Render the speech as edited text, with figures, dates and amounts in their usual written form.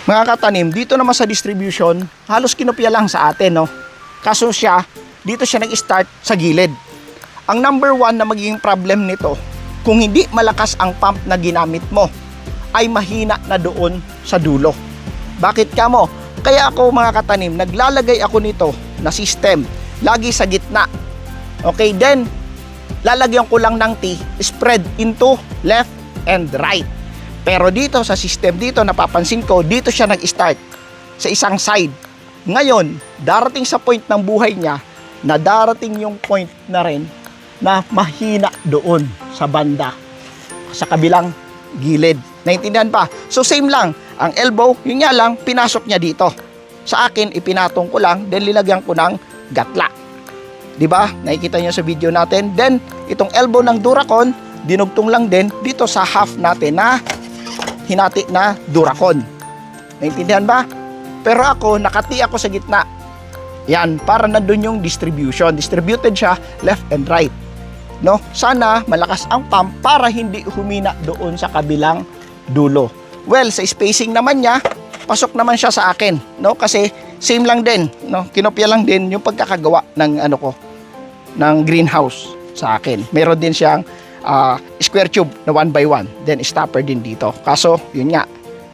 Mga katanim, dito naman sa distribution, halos kinopya lang sa atin, no? Kaso dito siya nag-start sa gilid. Ang number one na magiging problem nito, kung hindi malakas ang pump na ginamit mo, ay mahina na doon sa dulo. Bakit ka mo? Kaya ako mga katanim, naglalagay ako nito na system, lagi sa gitna. Okay, then, lalagyan ko lang ng T, spread into left and right. Pero dito sa system dito, napapansin ko, dito siya nag-start sa isang side. Ngayon, darating sa point ng buhay niya, na darating yung point na rin na mahina doon sa banda, sa kabilang gilid. Naintindihan pa? So same lang, ang elbow, yun nga lang, pinasok niya dito. Sa akin, ipinatong ko lang, then linagyan ko ng gatla. Diba? Nakikita niyo sa video natin. Then, itong elbow ng Duracon, dinugtong lang din dito sa half natin na hinati na Duracon. Naintindihan ba? Pero ako, nakati ako sa gitna. Yan, para nandun yung distribution. Distributed siya left and right. No? Sana malakas ang pump para hindi humina doon sa kabilang dulo. Well, sa spacing naman niya, pasok naman siya sa akin, no? Kasi same lang din, no? Kinopya lang din yung pagkakagawa ng ng greenhouse sa akin. Meron din siyang square tube na 1x1, then stopper din dito. Kaso, yun nga,